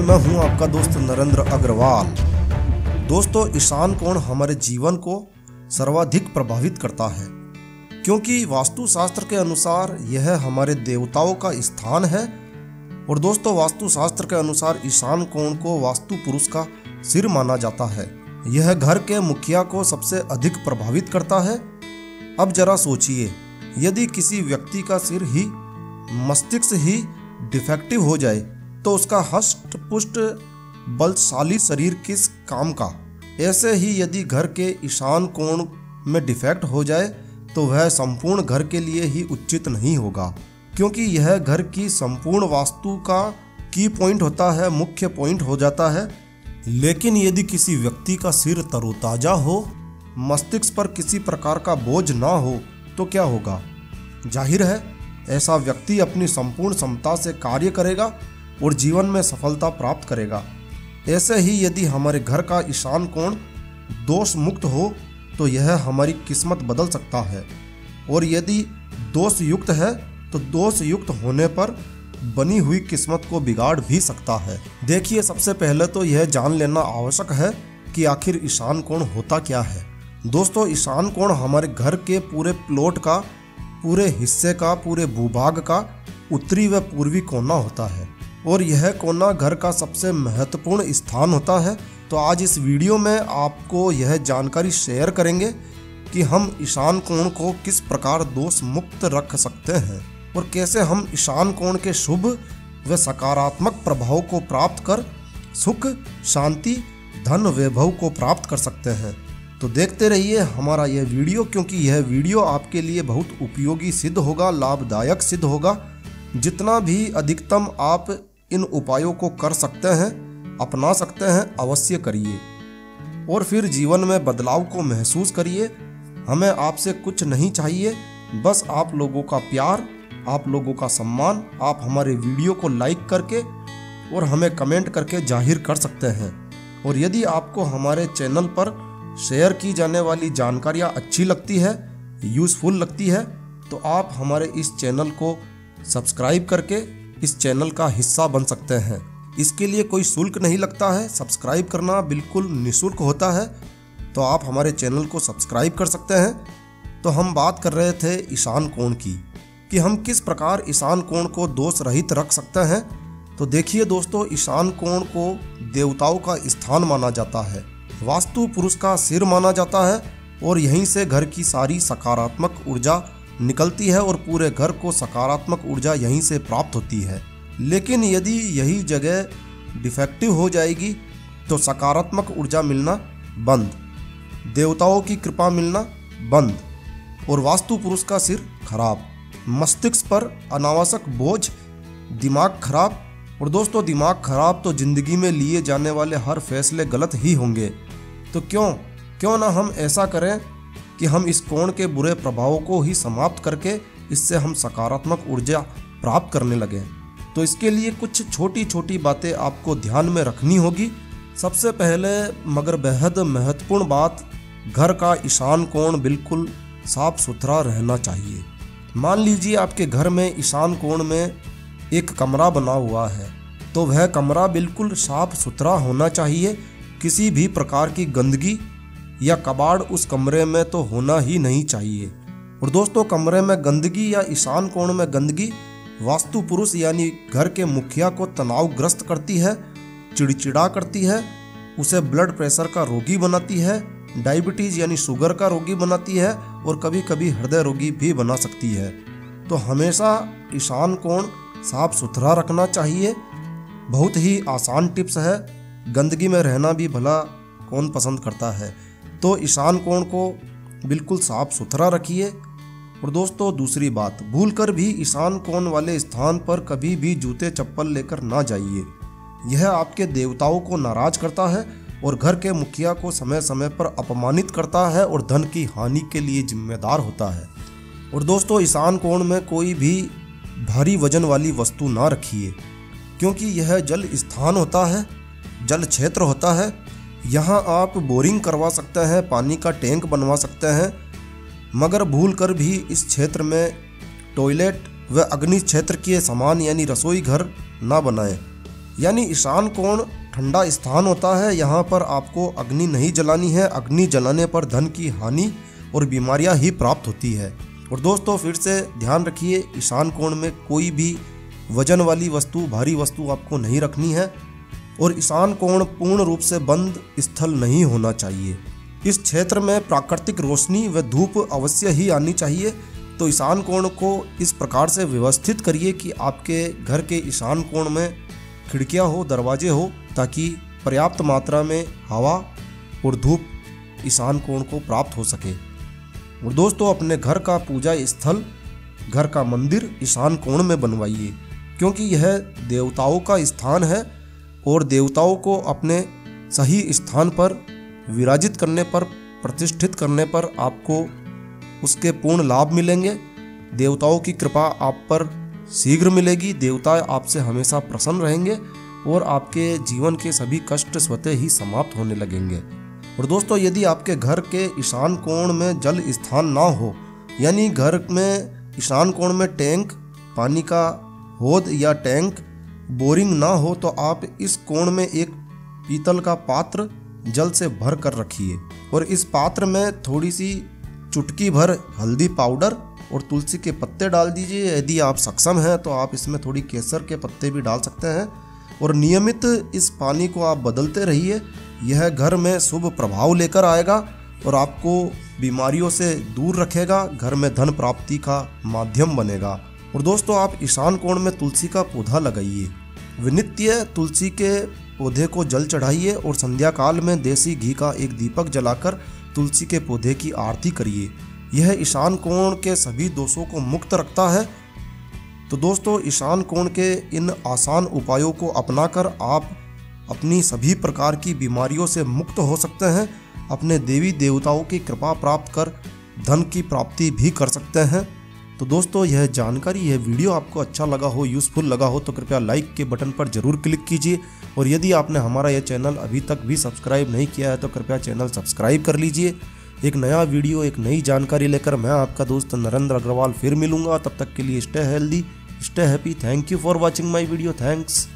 मैं हूं आपका दोस्त नरेंद्र अग्रवाल। दोस्तों, ईशान कोण हमारे जीवन को सर्वाधिक प्रभावित करता है क्योंकि वास्तुशास्त्र के अनुसार यह हमारे देवताओं का स्थान है। और दोस्तों, वास्तुशास्त्र के अनुसार ईशान कोण को वास्तु पुरुष का सिर माना जाता है। यह घर के मुखिया को सबसे अधिक प्रभावित करता है। अब जरा सोचिए, यदि किसी व्यक्ति का सिर ही मस्तिष्क ही डिफेक्टिव हो जाए तो उसका हष्ट पुष्ट बलशाली शरीर किस काम का। ऐसे ही यदि घर के ईशान कोण में डिफेक्ट हो जाए तो वह संपूर्ण घर के लिए ही उचित नहीं होगा, क्योंकि यह घर की संपूर्ण वास्तु का की पॉइंट होता है, मुख्य पॉइंट हो जाता है। लेकिन यदि किसी व्यक्ति का सिर तरोताजा हो, मस्तिष्क पर किसी प्रकार का बोझ ना हो तो क्या होगा? जाहिर है ऐसा व्यक्ति अपनी संपूर्ण क्षमता से कार्य करेगा और जीवन में सफलता प्राप्त करेगा। ऐसे ही यदि हमारे घर का ईशान कोण दोष मुक्त हो तो यह हमारी किस्मत बदल सकता है, और यदि दोष युक्त है तो दोष युक्त होने पर बनी हुई किस्मत को बिगाड़ भी सकता है। देखिए, सबसे पहले तो यह जान लेना आवश्यक है कि आखिर ईशान कोण होता क्या है। दोस्तों, ईशान कोण हमारे घर के पूरे प्लॉट का, पूरे हिस्से का, पूरे भूभाग का उत्तरी व पूर्वी कोना होता है, और यह कोना घर का सबसे महत्वपूर्ण स्थान होता है। तो आज इस वीडियो में आपको यह जानकारी शेयर करेंगे कि हम ईशान कोण को किस प्रकार दोष मुक्त रख सकते हैं और कैसे हम ईशान कोण के शुभ व सकारात्मक प्रभाव को प्राप्त कर सुख, शांति, धन, वैभव को प्राप्त कर सकते हैं। तो देखते रहिए हमारा यह वीडियो, क्योंकि यह वीडियो आपके लिए बहुत उपयोगी सिद्ध होगा, लाभदायक सिद्ध होगा। जितना भी अधिकतम आप इन उपायों को कर सकते हैं, अपना सकते हैं, अवश्य करिए और फिर जीवन में बदलाव को महसूस करिए। हमें आपसे कुछ नहीं चाहिए, बस आप लोगों का प्यार, आप लोगों का सम्मान। आप हमारे वीडियो को लाइक करके और हमें कमेंट करके जाहिर कर सकते हैं। और यदि आपको हमारे चैनल पर शेयर की जाने वाली जानकारियाँ अच्छी लगती है, यूज़फुल लगती है, तो आप हमारे इस चैनल को सब्सक्राइब करके इस चैनल का हिस्सा बन सकते हैं। इसके लिए कोई शुल्क नहीं लगता है, सब्सक्राइब करना बिल्कुल निःशुल्क होता है। तो आप हमारे चैनल को सब्सक्राइब कर सकते हैं। तो हम बात कर रहे थे ईशान कोण की, कि हम किस प्रकार ईशान कोण को दोष रहित रख सकते हैं। तो देखिए दोस्तों, ईशान कोण को देवताओं का स्थान माना जाता है, वास्तु पुरुष का सिर माना जाता है, और यहीं से घर की सारी सकारात्मक ऊर्जा निकलती है और पूरे घर को सकारात्मक ऊर्जा यहीं से प्राप्त होती है। लेकिन यदि यही जगह डिफेक्टिव हो जाएगी तो सकारात्मक ऊर्जा मिलना बंद, देवताओं की कृपा मिलना बंद, और वास्तु पुरुष का सिर खराब, मस्तिष्क पर अनावश्यक बोझ, दिमाग खराब। और दोस्तों, दिमाग खराब तो जिंदगी में लिए जाने वाले हर फैसले गलत ही होंगे। तो क्यों ना हम ऐसा करें कि हम इस कोण के बुरे प्रभावों को ही समाप्त करके इससे हम सकारात्मक ऊर्जा प्राप्त करने लगें। तो इसके लिए कुछ छोटी छोटी बातें आपको ध्यान में रखनी होगी। सबसे पहले मगर बेहद महत्वपूर्ण बात, घर का ईशान कोण बिल्कुल साफ सुथरा रहना चाहिए। मान लीजिए आपके घर में ईशान कोण में एक कमरा बना हुआ है, तो वह कमरा बिल्कुल साफ सुथरा होना चाहिए। किसी भी प्रकार की गंदगी या कबाड़ उस कमरे में तो होना ही नहीं चाहिए। और दोस्तों, कमरे में गंदगी या ईशान कोण में गंदगी वास्तु पुरुष यानी घर के मुखिया को तनावग्रस्त करती है, चिड़चिड़ा करती है, उसे ब्लड प्रेशर का रोगी बनाती है, डायबिटीज यानी शुगर का रोगी बनाती है, और कभी कभी हृदय रोगी भी बना सकती है। तो हमेशा ईशान कोण साफ सुथरा रखना चाहिए। बहुत ही आसान टिप्स है, गंदगी में रहना भी भला कौन पसंद करता है। तो ईशान कोण को बिल्कुल साफ सुथरा रखिए। और दोस्तों, दूसरी बात, भूलकर भी ईशान कोण वाले स्थान पर कभी भी जूते चप्पल लेकर ना जाइए। यह आपके देवताओं को नाराज करता है और घर के मुखिया को समय समय पर अपमानित करता है और धन की हानि के लिए जिम्मेदार होता है। और दोस्तों, ईशान कोण में कोई भी भारी वजन वाली वस्तु ना रखिए, क्योंकि यह जल स्थान होता है, जल क्षेत्र होता है। यहाँ आप बोरिंग करवा सकते हैं, पानी का टैंक बनवा सकते हैं, मगर भूलकर भी इस क्षेत्र में टॉयलेट व अग्नि क्षेत्र के समान यानी रसोई घर ना बनाएं। यानी ईशान कोण ठंडा स्थान होता है। यहाँ पर आपको अग्नि नहीं जलानी है। अग्नि जलाने पर धन की हानि और बीमारियां ही प्राप्त होती है। और दोस्तों फिर से ध्यान रखिए, ईशान कोण में कोई भी वजन वाली वस्तु, भारी वस्तु आपको नहीं रखनी है। और ईशान कोण पूर्ण रूप से बंद स्थल नहीं होना चाहिए। इस क्षेत्र में प्राकृतिक रोशनी व धूप अवश्य ही आनी चाहिए। तो ईशान कोण को इस प्रकार से व्यवस्थित करिए कि आपके घर के ईशान कोण में खिड़कियां हो, दरवाजे हो, ताकि पर्याप्त मात्रा में हवा और धूप ईशान कोण को प्राप्त हो सके। और दोस्तों अपने घर का पूजा स्थल, घर का मंदिर ईशान कोण में बनवाइए, क्योंकि यह देवताओं का स्थान है और देवताओं को अपने सही स्थान पर विराजित करने पर, प्रतिष्ठित करने पर आपको उसके पूर्ण लाभ मिलेंगे। देवताओं की कृपा आप पर शीघ्र मिलेगी। देवता आपसे हमेशा प्रसन्न रहेंगे और आपके जीवन के सभी कष्ट स्वतः ही समाप्त होने लगेंगे। और दोस्तों यदि आपके घर के ईशान कोण में जल स्थान ना हो, यानी घर में ईशान कोण में टैंक, पानी का हौद या टैंक, बोरिंग ना हो, तो आप इस कोण में एक पीतल का पात्र जल से भर कर रखिए और इस पात्र में थोड़ी सी चुटकी भर हल्दी पाउडर और तुलसी के पत्ते डाल दीजिए। यदि आप सक्षम हैं तो आप इसमें थोड़ी केसर के पत्ते भी डाल सकते हैं और नियमित इस पानी को आप बदलते रहिए। यह घर में शुभ प्रभाव लेकर आएगा और आपको बीमारियों से दूर रखेगा, घर में धन प्राप्ति का माध्यम बनेगा। और दोस्तों आप ईशान कोण में तुलसी का पौधा लगाइए। नित्य तुलसी के पौधे को जल चढ़ाइए और संध्या काल में देसी घी का एक दीपक जलाकर तुलसी के पौधे की आरती करिए। यह ईशान कोण के सभी दोषों को मुक्त रखता है। तो दोस्तों ईशान कोण के इन आसान उपायों को अपनाकर आप अपनी सभी प्रकार की बीमारियों से मुक्त हो सकते हैं। अपने देवी देवताओं की कृपा प्राप्त कर धन की प्राप्ति भी कर सकते हैं। तो दोस्तों यह जानकारी, यह वीडियो आपको अच्छा लगा हो, यूज़फुल लगा हो तो कृपया लाइक के बटन पर ज़रूर क्लिक कीजिए। और यदि आपने हमारा यह चैनल अभी तक भी सब्सक्राइब नहीं किया है तो कृपया चैनल सब्सक्राइब कर लीजिए। एक नया वीडियो, एक नई जानकारी लेकर मैं आपका दोस्त नरेंद्र अग्रवाल फिर मिलूंगा। तब तक के लिए stay healthy, stay happy. Thank you for watching my video. Thanks.